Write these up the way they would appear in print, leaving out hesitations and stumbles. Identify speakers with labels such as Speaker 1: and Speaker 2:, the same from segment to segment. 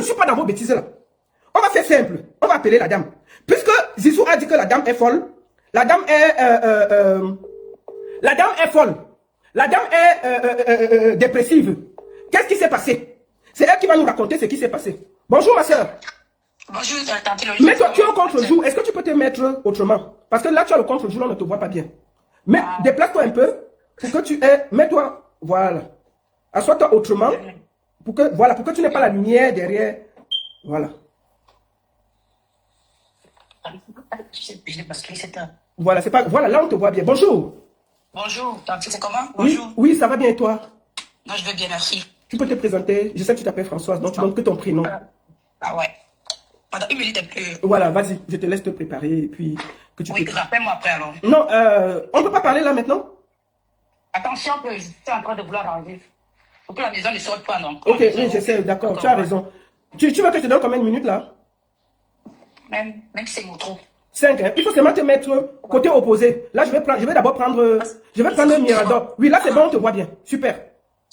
Speaker 1: ne suis pas dans vos bêtises là. On va faire simple. On va appeler la dame. Puisque Zizou a dit que la dame est folle, la dame est... la dame est folle. La dame est dépressive. Qu'est-ce qui s'est passé? C'est elle qui va nous raconter ce qui s'est passé. Bonjour ma soeur.
Speaker 2: Bonjour, tante Loïs.
Speaker 1: Mais toi, tu es au contre-jour. Est-ce que tu peux te mettre autrement? Parce que là, tu as le contre-jour, on ne te voit pas bien. Mais déplace-toi un peu pour que tu aies... Mets-toi, voilà. Assois-toi autrement pour que, voilà, pour que tu n'aies pas la lumière derrière. Voilà. Voilà, c'est pas... Voilà, là, on te voit bien. Bonjour.
Speaker 2: Bonjour, tante, c'est comment?
Speaker 1: Oui,
Speaker 2: Bonjour.
Speaker 1: oui, ça va bien et toi?
Speaker 2: Non, je vais bien, merci.
Speaker 1: Tu peux te présenter? Je sais que tu t'appelles Françoise, donc tu donnes que ton prénom.
Speaker 2: Ah ouais. Pendant une minute un peu.
Speaker 1: Voilà, vas-y, je te laisse te préparer et puis que tu
Speaker 2: Oui,
Speaker 1: peux...
Speaker 2: rappelle-moi après alors.
Speaker 1: Non, on ne peut pas parler là maintenant?
Speaker 2: Attention, que je suis en train de vouloir ranger. Faut que la maison ne sorte pas, non?
Speaker 1: Ok, oui, je sais, d'accord, tu as raison. Tu veux que je te donne combien de minutes là?
Speaker 2: Même si c'est mon trou.
Speaker 1: 5, hein? Il faut seulement te mettre côté opposé. Là, je vais d'abord prendre... Je vais prendre un Mirador. Oui, là, c'est bon, on te voit bien. Super.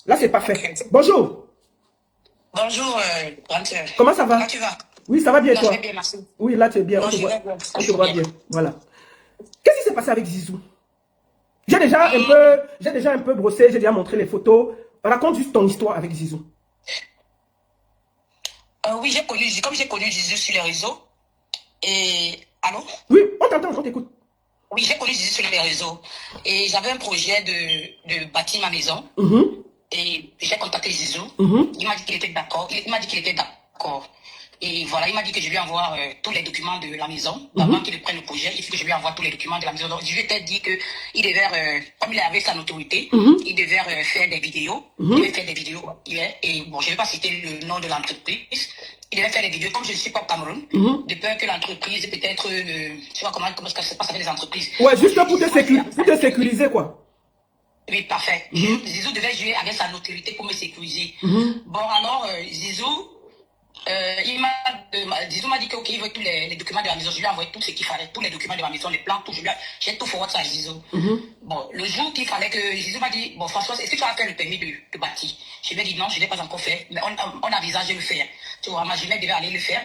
Speaker 1: Là, c'est parfait. Bonjour.
Speaker 2: Bonjour, grande sœur.
Speaker 1: Comment ça va?
Speaker 2: Comment tu vas?
Speaker 1: Oui, ça va bien,
Speaker 2: Non,
Speaker 1: toi?
Speaker 2: je vais bien, merci.
Speaker 1: Oui, là, tu es bien.
Speaker 2: Non,
Speaker 1: On te
Speaker 2: je
Speaker 1: voit,
Speaker 2: vais bien.
Speaker 1: on te voit bien. Voilà. Qu'est-ce qui s'est passé avec Zizou? J'ai déjà un peu brossé, j'ai déjà montré les photos. Raconte juste ton histoire avec Zizou.
Speaker 2: Oui, comme j'ai connu Jésus sur les réseaux. Et... Allô?
Speaker 1: Oui, on t'entend, on t'écoute.
Speaker 2: Oui, j'ai connu Jésus sur les réseaux. Et j'avais un projet de bâtir ma maison. Et j'ai contacté Zizou. Il m'a dit qu'il était d'accord. Il m'a dit qu'il était d'accord. Et voilà, il m'a dit que je lui envoie tous les documents de la maison. Avant qu'il prenne le projet, il faut que je lui envoie tous les documents de la maison. Donc, je lui ai dit qu'il devait, comme il avait sa notoriété, il devait faire des vidéos. Il devait faire des vidéos. Et bon, je ne vais pas citer le nom de l'entreprise. Il devait faire des vidéos. Comme je ne suis pas au Cameroun, de peur que l'entreprise, peut-être, je sais pas comment ça se passe avec les entreprises.
Speaker 1: Ouais, juste pour te sécuriser, quoi.
Speaker 2: Oui, parfait. Zizou devait jouer avec sa notoriété pour me sécuriser. Bon, alors, Zizou, Zizou m'a dit que, ok, il veut tous les documents de la maison. Je lui ai envoyé tout ce qu'il fallait, tous les documents de la maison, les plans, tout. J'ai tout forward ça à Zizou. Bon, le jour qu'il fallait que Zizou m'a dit, bon, François, est-ce que tu as fait le permis de bâtir? Je lui ai dit non, je ne l'ai pas encore fait, mais on envisage de le faire. Tu vois, ma jeunesse devait aller le faire.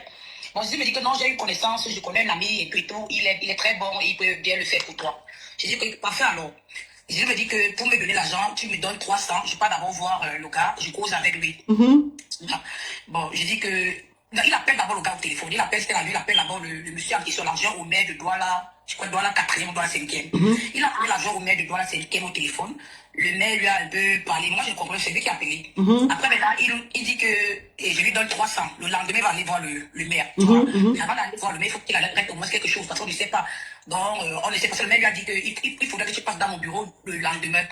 Speaker 2: Bon, Zizou me dit que non, j'ai eu connaissance, je connais un ami et tout, il est très bon, il peut bien le faire pour toi. J'ai dit que parfait alors. Je me dis que pour me donner l'argent, tu me donnes 300. Je pars d'abord voir le gars, je cause avec lui. Bon, je dis que... Non, il appelle d'abord le gars au téléphone. Il appelle d'abord le monsieur qui sur l'argent au maire de Douala, je crois Douala 4e ou Douala 5e. Il a appelé l'argent au maire de Douala 5e au téléphone. Le maire lui a un peu parlé. Moi, je comprends, c'est lui qui a appelé. Après, maintenant, il dit que je lui donne 300. Le lendemain, il va aller voir le maire. Tu vois. Mais avant d'aller voir le maire, il faut qu'il arrête au moins quelque chose parce qu'on ne sait pas. Donc, on ne sait pas. Le maire lui a dit qu'il faudrait que tu passes dans mon bureau le lendemain.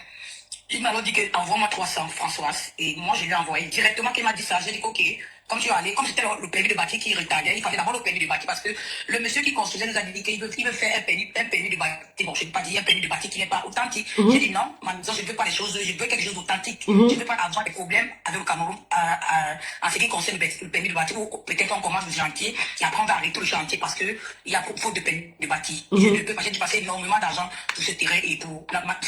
Speaker 2: Il m'a alors dit que envoie-moi 300, Françoise. Et moi, je lui ai envoyé directement qu'il m'a dit ça. J'ai dit ok, comme tu es allé, comme c'était le permis de bâtir qui retardait, il fallait d'abord le permis de bâtir parce que le monsieur qui construisait nous a dit qu'il veut faire un permis de bâtir. Bon, je ne vais pas dire un permis de bâtir qui n'est pas authentique. J'ai dit non, ma maison, je ne veux pas les choses, je veux quelque chose d'authentique. Je ne veux pas avoir des problèmes avec le Cameroun en ce qui concerne le permis de bâtir ou peut-être on commence le chantier et après on va arrêter le chantier parce qu'il y a faute de permis de bâtir. Je ne peux pas, j'ai dû passer énormément d'argent pour ce terrain et pour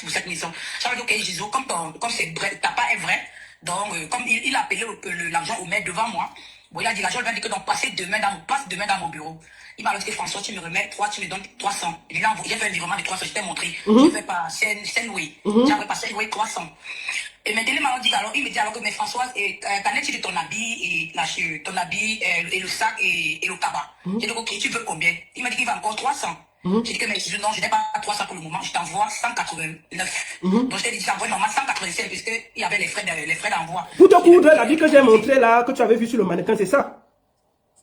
Speaker 2: cette maison. Ça veut dire que Jésus, comme c'est vrai, ta part est vrai, donc comme il a payé l'argent au maire devant moi, bon, il a dit l'argent, il m'a dit que donc passe demain dans mon bureau. Il m'a dit que François, tu me remets 3, tu me donnes 300. J'ai fait un virement de 300, je t'ai montré. Je fais pas Senway. J'avais pas Senway 300. Et maintenant, il m'a dit alors, il me dit alors que mais François, qu'en est-il de ton habit et ton habit et le sac et le tabac? J'ai dit ok, tu veux combien? Il m'a dit qu'il va encore 300. J'ai dit que mais non, je n'ai pas 300 pour le moment, je t'envoie 189. Donc je t'ai dit, j'envoie normalement 187 puisqu'il y avait les frais d'envoi.
Speaker 1: Pour te coudre l'habit que j'ai montré là, que tu avais vu sur le mannequin, c'est ça?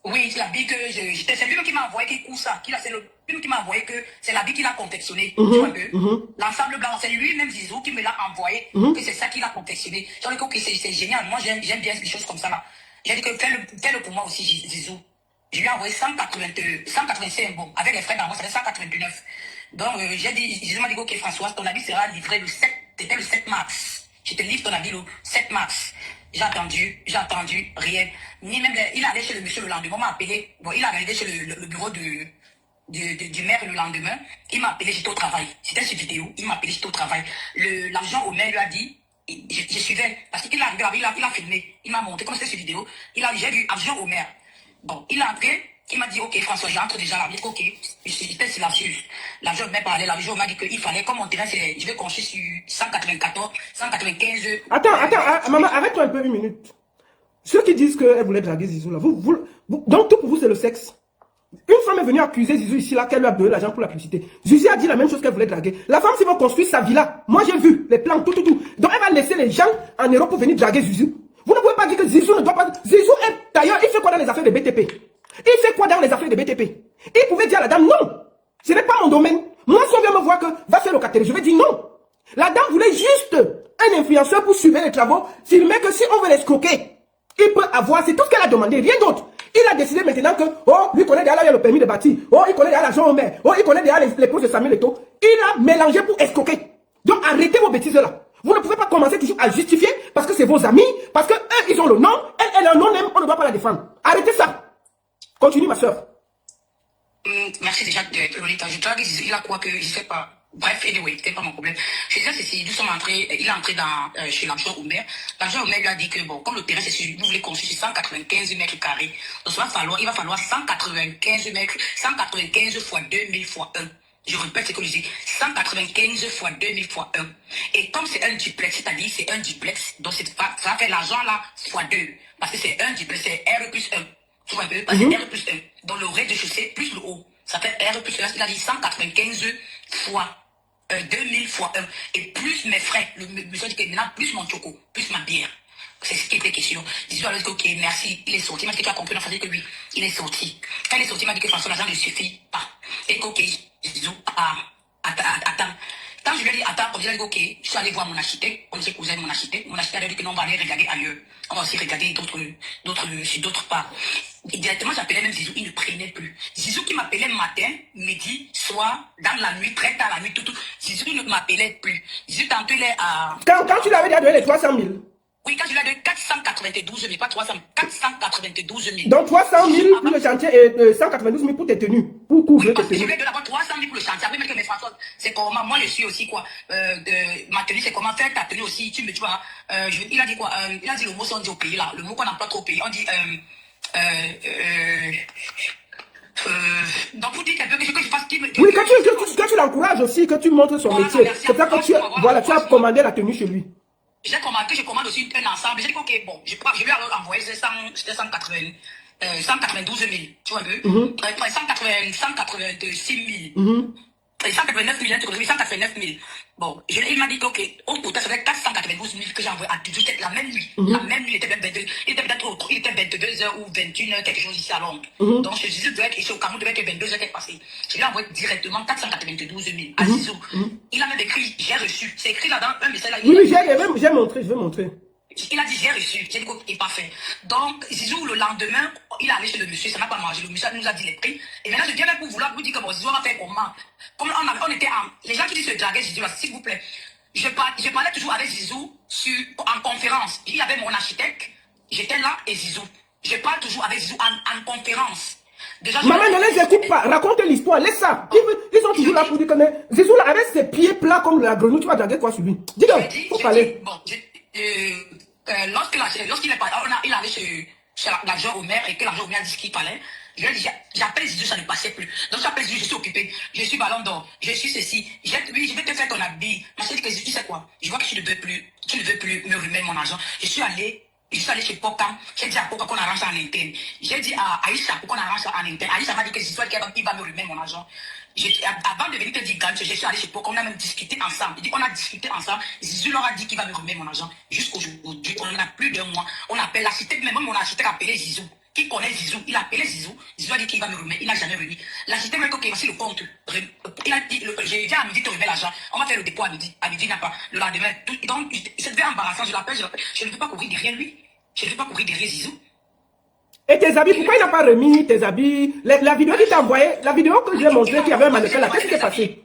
Speaker 2: Oui, c'est l'habit que c'est lui qui m'a envoyé qui court ça. C'est lui qui m'a envoyé que c'est l'habit qu'il a confectionné. Tu vois que l'ensemble blanc, c'est lui-même Zizou qui me l'a envoyé, que c'est ça qu'il a confectionné. J'ai dit que c'est génial. Moi, j'aime bien des choses comme ça là. J'ai dit que fais-le pour moi aussi, Zizou. Je lui ai envoyé 185, bon, avec les frais d'envoi, ça fait 189. Donc, j'ai dit, Zizou m'a dit, ok, Françoise, ton habit sera livré le 7, c'était le 7 mars. Je te livre ton habit le 7 mars. J'ai attendu, rien. Ni même, il allait chez le monsieur le lendemain, m'a appelé. Bon, il allait chez le bureau du maire le lendemain. Il m'a appelé, j'étais au travail. C'était sur vidéo. Il m'a appelé, j'étais au travail. L'argent au maire lui a dit, je suivais, parce qu'il a regardé, il a filmé, il m'a montré, comme c'était sur vidéo, j'ai vu Adjoint au maire. Bon, il est entré, il m'a dit, ok, François, j'entre déjà là, ok, j'étais silencieux. L'adjoint m'a parlé, l'adjoint m'a dit qu'il fallait, comme mon terrain, je vais construire sur 194, 195.
Speaker 1: Attends, maman, arrête-toi un peu une minute. Ceux qui disent qu'elle voulait draguer Zizou, là, donc tout pour vous, c'est le sexe. Une femme est venue accuser Zizou ici, là, qu'elle lui a donné l'argent pour la publicité. Zizou a dit la même chose qu'elle voulait draguer. La femme, s'ils vont construire sa villa, moi j'ai vu les plans, tout. Donc elle va laisser les gens en Europe pour venir draguer Zizou. Vous ne pouvez pas dire que Zizou ne doit pas... Zizou est d'ailleurs, il fait quoi dans les affaires de BTP? Il fait quoi dans les affaires de BTP? Il pouvait dire à la dame, non, ce n'est pas mon domaine. Moi, si on vient me voir que va faire locataire, je vais dire non. La dame voulait juste un influenceur pour suivre les travaux, filmer que si on veut l'escroquer, il peut avoir, c'est tout ce qu'elle a demandé, rien d'autre. Il a décidé maintenant que, oh, lui connaît déjà le permis de bâtir, oh, il connaît déjà l'argent au maire, oh, il connaît déjà les postes de Samuel Eto'o. Il a mélangé pour escroquer. Donc arrêtez vos bêtises là. Vous ne pouvez pas commencer toujours à justifier parce que c'est vos amis, parce que eux, ils ont le nom, elle a un nom même, on ne doit pas la défendre. Arrêtez ça. Continue, ma soeur.
Speaker 2: Merci déjà, Lolita. Je dois dire, il a quoi que, je sais pas. Bref, anyway, c'était pas mon problème. Je disais ceci, nous sommes entrés, il est entré chez l'adjoint au maire. L'adjoint au maire lui a dit que, bon, comme le terrain, vous voulez construire 195 mètres carrés, donc il va falloir 195 mètres, 195 fois 2000 fois 1. Je répète ce que je dis, 195 fois 2000 fois 1. Et comme c'est un duplex, c'est-à-dire c'est un duplex, donc ça va faire l'argent là fois 2. Parce que c'est un duplex, c'est R plus 1. Tu vois un peu, parce que R plus 1. Donc le rez-de-chaussée plus le haut. Ça fait R plus 1, c'est-à-dire 195 fois 2000 fois 1. Et plus mes frais, le monsieur dit que maintenant, plus mon choco, plus ma bière. C'est ce qui était question. Zizou a dit ok, merci, il est sorti. Il m'a dit que tu as compris, on dit que oui, il est sorti. Quand il est sorti, il m'a dit que François, l'argent ne suffit pas. Et que ok, Zizou, attends. Quand je lui ai dit attends, il a dit ok, je suis allé voir mon architecte, comme c'est cousin de mon architecte. Mon architecte a dit que non, on va aller regarder ailleurs. On va aussi regarder d'autres parts. Et directement, j'appelais même Zizou, il ne prenait plus. Zizou qui m'appelait matin, midi, soir, dans la nuit, très tard la nuit, tout. Zizou, il ne m'appelait plus. Zizou, tantôt, il est à...
Speaker 1: Quand tu l'avais déjà donné les 300 000.
Speaker 2: Oui, quand je lui ai donné 492 000, pas 300 000, 492 000.
Speaker 1: Donc 300 000 pour le chantier et 192 000 pour tes tenues, pour couvrir tes
Speaker 2: Je lui
Speaker 1: tenues.
Speaker 2: ai donné d'abord 300 000 pour le chantier. Après, il m'a dit, mais François, c'est comment, moi je suis aussi quoi, ma tenue, c'est comment faire ta tenue aussi, tu vois, il a dit quoi, il a dit le mot, on dit au pays là, le mot qu'on n'emploie trop au pays, on dit, donc vous dites un peu que je fasse
Speaker 1: Oui, que tu l'encourages aussi, que tu montres son métier. C'est ça que tu as commandé la tenue chez lui.
Speaker 2: J'ai commandé, je commande aussi un ensemble. J'ai dit, ok, bon, je vais alors envoyer 192 000, tu vois un peu. 186 000. 189 000, 189 000. Bon, il m'a dit, ok, au total, ça fait 492 000 que j'ai envoyé à Dudu, la même nuit. La même nuit, il était peut-être 22 heures ou 21 heures, quelque chose ici à Londres. Donc, je disais, ici au Cameroun, devait être 22 heures qu'elle passait. Je lui ai envoyé directement 492 000 à Zizou. Il a même écrit, j'ai reçu. C'est écrit là dans un message.
Speaker 1: Oui, j'ai montré, je vais montrer.
Speaker 2: Il a dit, j'ai reçu. J'ai dit qu'il n'est pas fait. Donc, Zizou, le lendemain, il est allé chez le monsieur, ça n'a pas marché. Le monsieur nous a dit les prix. Et maintenant, je viens même pour vouloir vous dire que bon, Zizou va faire comment. Comme on était les gens qui disent se draguer Zizou, s'il vous plaît. Je parlais toujours avec Zizou en conférence. Il y avait mon architecte, j'étais là et Zizou. Je parle toujours avec Zizou en conférence. Déjà,
Speaker 1: maman, ne les écoute pas. Raconte l'histoire. Laisse ça. Ils sont toujours là pour dire que Zizou, là, avec ses pieds plats comme la grenouille, tu vas draguer quoi sur lui. Dis-le. Faut parler.
Speaker 2: Bon, lorsqu'il est parti, il allait chez l'agent au maire et que l'agent au maire a dit ce qu'il fallait. Je lui ai dit, j'appelle Zizou, ça ne passait plus. Donc j'appelle Zizou, je suis occupé, je suis ballon d'or, je suis ceci. Oui, je vais te faire ton habit. Ma soeur dit que tu sais quoi, je vois que tu ne veux plus me remettre mon argent. Je suis allé chez Pokam, j'ai dit à Pokam qu'on arrange ça en interne. J'ai dit à Aïcha qu'on arrange ça en interne. Aïcha m'a dit que Zizou, il va me remettre mon argent. Avant de venir te dire, je suis allé chez Pokam, on a même discuté ensemble. Il dit, on a discuté ensemble. Zizou leur a dit qu'il va me remettre mon argent. Jusqu'aujourd'hui, on a plus d'un mois. On appelle l'architecte, même mon architecte a appelé Zizou. Qui connaît Zizou, il a appelé Zizou. Zizou a dit qu'il va me remettre, il n'a jamais remis. L'architecte m'a dit, ok, voici le compte. Il a dit, j'ai dit à midi, tu remets l'argent. On va faire le dépôt à midi. À midi, il n'a pas. Le lendemain, donc, c'est devenu embarrassant. Je l'appelle. Je ne veux pas courir derrière lui. Je ne veux pas courir derrière Zizou.
Speaker 1: Et tes habits, pourquoi il n'a pas remis tes habits? La vidéo qu'il t'a envoyée, la vidéo que j'ai montrée, qu'il y avait un mannequin là, qu'est-ce qui s'est passé?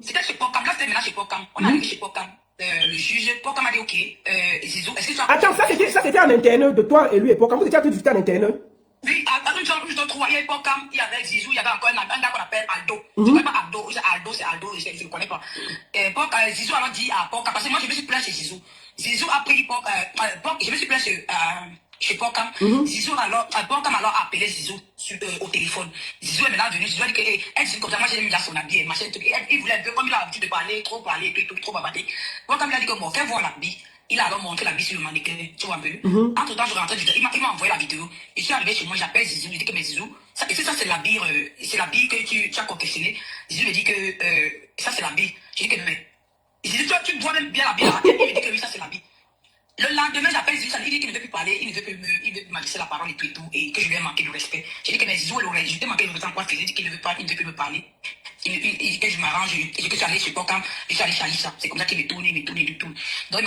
Speaker 2: C'était chez Pokam, là c'était maintenant chez Pokam. On est arrivé chez Pokam. Le juge, Pokam a dit ok, Zizou, est-ce que tu as...
Speaker 1: Attends, ça c'était en interne de toi et lui et Pokam. Vous étiez en train de discuter en interne?
Speaker 2: Oui, à une chose, je te trouve, il y a Pokam, il y avait Zizou, il y avait encore un gars qu'on appelle Aldo. Je ne connais pas Aldo, c'est Aldo, je ne le connais pas. Zizou alors dit à Pokam, parce que moi je me suis plaint chez Zizou. Zizou a pris je me suis plaint chez Porcam. Zizou alors, Porcam alors a appelé Zizou au téléphone. Zizou est maintenant venu. Zizou a dit que, elle dit comme ça, moi j'ai mis dans son habit, machin, tout. Il voulait un peu, comme il a l'habitude de parler, trop, trop bavarder. Porcam lui a dit que bon, fais voir l'habit. Il a alors montré l'habit sur le mannequin, tu vois un peu. Entre temps, je rentrais, il m'a envoyé la vidéo. Je suis arrivé chez moi, j'appelle Zizou, je dis que mais Zizou, ça c'est l'habit que tu as confectionné. Zizou me dit que ça c'est l'habit. Je dis que mais. Zizou, tu vois même bien l'habit là. Il me dit que oui, ça c'est l'habit. Le lendemain, j'appelle Zizou, il dit qu'il ne veut plus parler, il ne veut plus m'adresser la parole et tout, et que je lui ai manqué de respect. J'ai dit que mes Zizou, je lui ai manqué de respect en quoi, il dit qu'il ne veut plus me parler. Il dit que je m'arrange, que je suis allé chez Porcam, je suis allé chez Alissa. C'est comme ça qu'il me tourne. Donc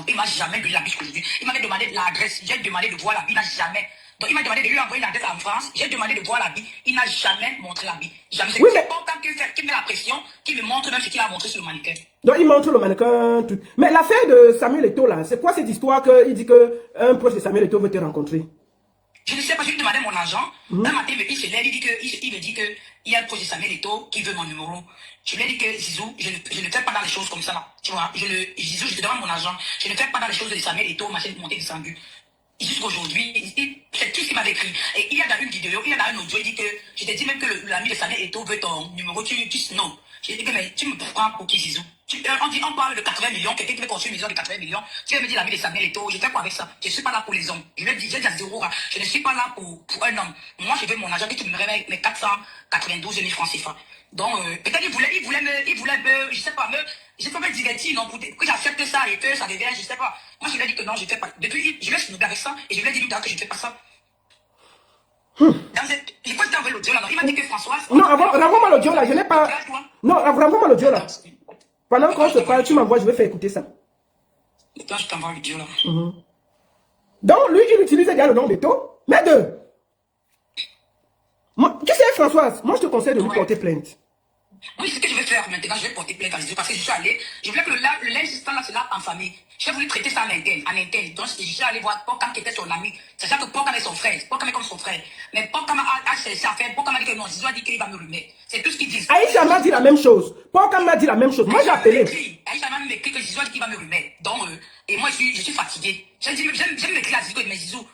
Speaker 2: il m'a jamais donné la biche aujourd'hui. Il m'avait demandé l'adresse, j'ai demandé de voir la bille, il n'a jamais. Donc il m'a demandé de lui envoyer l'adresse en France, j'ai demandé de voir la bille, il n'a jamais montré la bille. Jamais.
Speaker 1: Oui, mais...
Speaker 2: C'est Porcam qui met la pression, qui me montre même ce qu'il a montré sur le mannequin.
Speaker 1: Donc il montre le mannequin, tout. Mais l'affaire de Samuel Eto'o là, c'est quoi cette histoire qu'il dit qu'un proche de Samuel Eto'o veut te rencontrer?
Speaker 2: Je ne sais pas, je lui demandais mon agent. Un matin, il se lève, il me dit qu'il y a un proche de Samuel Eto'o qui veut mon numéro. Je lui ai dit que Zizou, je ne fais pas dans les choses comme ça là. Tu vois, Zizou, je te demande mon agent. Je ne fais pas dans les choses de Samuel Eto'o, machin, monter descendu. Jusqu'aujourd'hui, c'est tout ce qu'il m'avait écrit. Et il y a dans une vidéo, il y a dans un audio, il dit que, je t'ai dit même que l'ami de Samuel Eto'o veut ton numéro, non. J'ai dit que, mais tu me prends pour qui, Zizou? On parle de 80 millions, quelqu'un qui veut construire une maison de 80 millions. Tu veux me dire l'ami de Samuel Eto'o, je fais quoi avec ça? Je ne suis pas là pour les hommes. Je vais dire à zéro, je ne suis pas là pour un homme. Moi, je veux mon argent, que tu me réveilles mes 492 000 francs CFA. Donc, peut-être il voulait je sais pas, me divertir, non, pour que j'accepte ça et que ça devient, je sais pas. Moi, je lui ai dit que non, je ne fais pas. Depuis, je vais se avec ça et je lui ai dit que je ne fais pas ça. Il faut t'envoyer l'audio là. Il m'a dit que Françoise.
Speaker 1: Non, renvoie-moi l'audio là, je n'ai pas. Non, renvoie-moi l'audio là. Pendant qu'on se parle, tu m'envoies, je vais faire écouter ça.
Speaker 2: Attends, je t'envoie l'audio là.
Speaker 1: Donc, lui, il utilise déjà le nom d'Eto'o. Mais deux. Moi, tu sais, Françoise, moi je te conseille de lui porter plainte.
Speaker 2: Oui, c'est ce que je vais faire maintenant. Je vais porter plainte à Zizou parce que je suis allé. Je voulais que le linge là, c'est là en famille. J'ai voulu traiter ça en interne. Donc, je suis allé voir Porcam qui était son ami. C'est ça que Porcam est son frère. Porcam est comme son frère. Mais Porcam a cherché à faire. Porcam a dit que non, Zizou a dit qu'il va me remettre. C'est tout ce qu'ils disent.
Speaker 1: Aïcha m'a dit la même chose. Porcam m'a dit la même chose. Moi, j'ai appelé.
Speaker 2: Aïcha m'a même écrit que Zizou a dit qu'il va me remettre. Donc, et moi, je suis fatigué. J'aime m'écrire à Zizou, mais Zizou,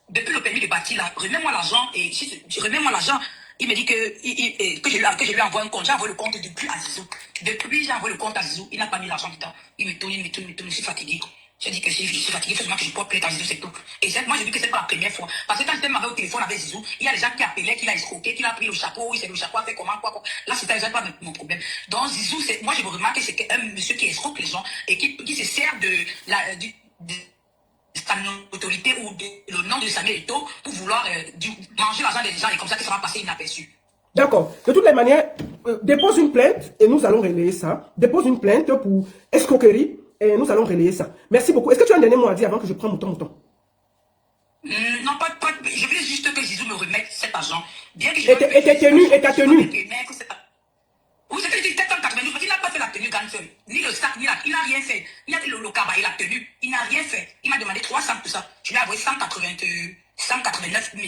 Speaker 2: depuis le permis de bâtir là, remets-moi l'argent. Et si tu remets-moi l'argent, il me dit que je lui envoie un compte. J'ai envoyé le compte depuis à Zizou. Depuis, j'ai envoyé le compte à Zizou. Il n'a pas mis l'argent dedans. Il me tourne. Je suis fatigué. J'ai dit que je suis fatigué, seulement que je porte plainte à Zizou, c'est tout. Et moi, j'ai vu que c'est pas la première fois. Parce que quand j'étais au téléphone avec Zizou, il y a des gens qui appelaient, qui l'a escroqué, qui l'a pris le chapeau, oui, c'est le chapeau, fait comment, quoi. Là, c'était pas mon problème. Donc, Zizou, moi, je remarque que c'est un monsieur qui escroque les gens et qui se sert de sa autorité ou le nom de Samuel Eto'o pour vouloir manger l'argent des gens et comme ça que ça va passer inaperçu.
Speaker 1: D'accord. De toutes les manières, dépose une plainte et nous allons relayer ça. Dépose une plainte pour escroquerie et nous allons relayer ça. Merci beaucoup. Est-ce que tu as un dernier mot à dire avant que je prenne mon temps?
Speaker 2: Non, pas. Je voulais juste que Zizou me remette cet argent. Bien que
Speaker 1: et ta tenue.
Speaker 2: Oui, c'est que je dis 792, parce qu'il n'a pas fait la tenue Ganson. Ni le sac, il n'a rien fait. Il a fait le cabas et la tenue. Il n'a rien fait. Il m'a demandé 300 pour ça. Je lui ai envoyé 189 000.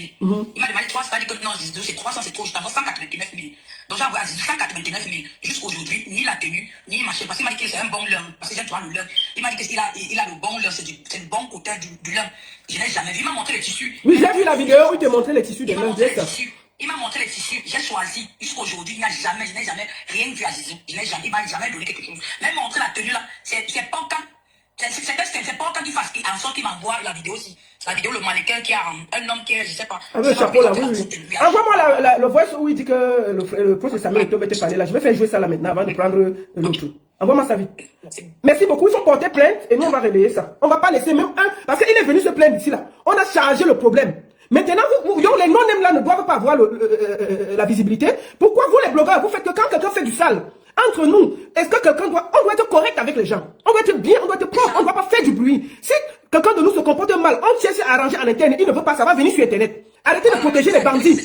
Speaker 2: Il m'a demandé 300. Il a dit que non, c'est 300, c'est trop. Je t'envoie 189 000. Donc j'ai envoyé 189 000. Jusqu'aujourd'hui, ni la tenue, ni machin. Parce qu'il m'a dit que c'est un bon lin. Parce que j'aime toi le lin. Il m'a dit qu'il a le bon lin. C'est le bon côté du lin. Je n'ai jamais vu. Il m'a montré les tissus.
Speaker 1: Oui, j'ai vu la vidéo où il te montrait les tissus de lin.
Speaker 2: Il m'a montré les tissus, j'ai choisi. Jusqu'aujourd'hui, je n'ai jamais rien vu à Zizou. Il m'a jamais donné quelque chose. Même montré la tenue là, c'est pas quand. C'est pas quand il fasse en sorte qu'il m'envoie la vidéo aussi. La vidéo, le mannequin qui a un homme qui est, je sais pas.
Speaker 1: Avec le chapeau là, oui. Envoie-moi le voice où il dit que le proche de Samuel Eto'o va te parler là. Je vais faire jouer ça là maintenant avant de prendre l'autre. Envoie-moi ça vite. Merci beaucoup. Il faut porter plainte et nous on va relayer ça. On va pas laisser même un. Parce qu'il est venu se plaindre ici là. On a chargé le problème. Maintenant, donc les non-nèmes là ne doivent pas avoir la visibilité. Pourquoi vous les blogueurs, vous faites que quand quelqu'un fait du sale, entre nous, est-ce que on doit être correct avec les gens? On doit être bien, on doit être propre, on ne doit pas faire du bruit. Si quelqu'un de nous se comporte mal, on cherche à arranger en interne, il ne veut pas, ça va venir sur Internet. Arrêtez de protéger les bandits.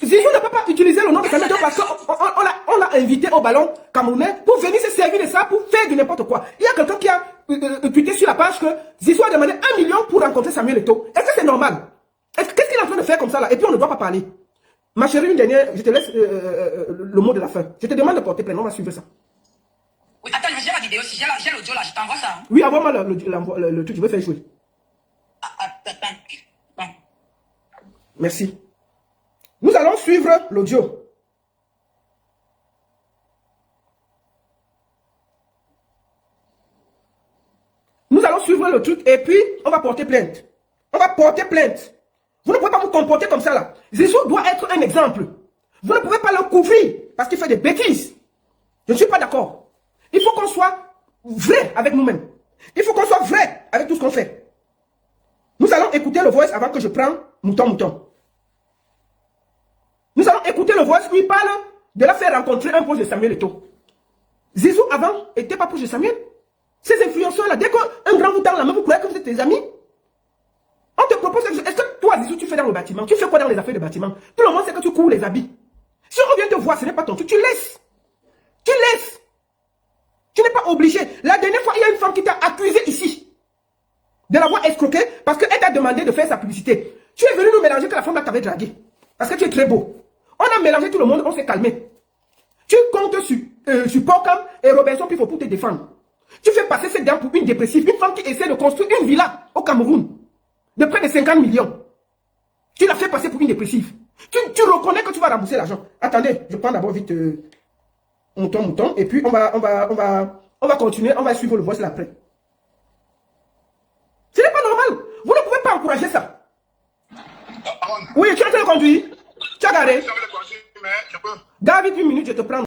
Speaker 1: Zizou ne peut pas utiliser le nom de Samuel Eto'o parce qu'on l'a invité au ballon camerounais pour venir se servir de ça, pour faire du n'importe quoi. Il y a quelqu'un qui a tweeté sur la page que Zizou a demandé 1 million pour rencontrer Samuel Eto'o. Est-ce que c'est normal? Qu'est-ce qu'il est en train de faire comme ça là? Et puis on ne doit pas parler. Ma chérie, une dernière, je te laisse le mot de la fin. Je te demande de porter plainte, on va suivre ça.
Speaker 2: Oui, attends, je vais vidéo, si j'ai l'audio là, je t'envoie ça. Hein.
Speaker 1: Oui, envoie-moi le truc, je veux faire jouer.
Speaker 2: Attends.
Speaker 1: Merci. Nous allons suivre l'audio. Nous allons suivre le truc et puis on va porter plainte. On va porter plainte. Vous ne pouvez pas vous comporter comme ça là. Zizou doit être un exemple. Vous ne pouvez pas le couvrir parce qu'il fait des bêtises. Je ne suis pas d'accord. Il faut qu'on soit vrai avec nous-mêmes. Il faut qu'on soit vrai avec tout ce qu'on fait. Nous allons écouter le voice avant que je prenne mouton. Nous allons écouter le voice où il parle de la faire rencontrer un proche de Samuel Eto'o. Zizou avant n'était pas proche de Samuel. Ces influenceurs-là, dès qu'un grand vous tend la main, vous croyez que vous êtes tes amis? On te propose quelque chose. Est-ce que toi, Zizou, tu fais dans le bâtiment? Tu fais quoi dans les affaires de bâtiment? Tout le monde sait que tu cours les habits. Si on vient te voir, ce n'est pas ton truc, tu laisses. Tu laisses. Tu n'es pas obligé. La dernière fois, il y a une femme qui t'a accusé ici de l'avoir escroqué parce qu'elle t'a demandé de faire sa publicité. Tu es venu nous mélanger que la femme t'avait dragué. Parce que tu es très beau. On a mélangé tout le monde, on s'est calmé. Tu comptes sur Pocam et Robinson Pifo pour te défendre. Tu fais passer cette dame pour une dépressive, une femme qui essaie de construire une villa au Cameroun de près de 50 millions. Tu l'as fait passer pour une dépressive. Tu reconnais que tu vas rembourser l'argent. Attendez, je prends d'abord vite mouton, et puis on va continuer, on va suivre le voice là après. Ce n'est pas normal. Vous ne pouvez pas encourager ça. Oui, tu es en train de conduire. Tu as garé. David, une minute, je te prends.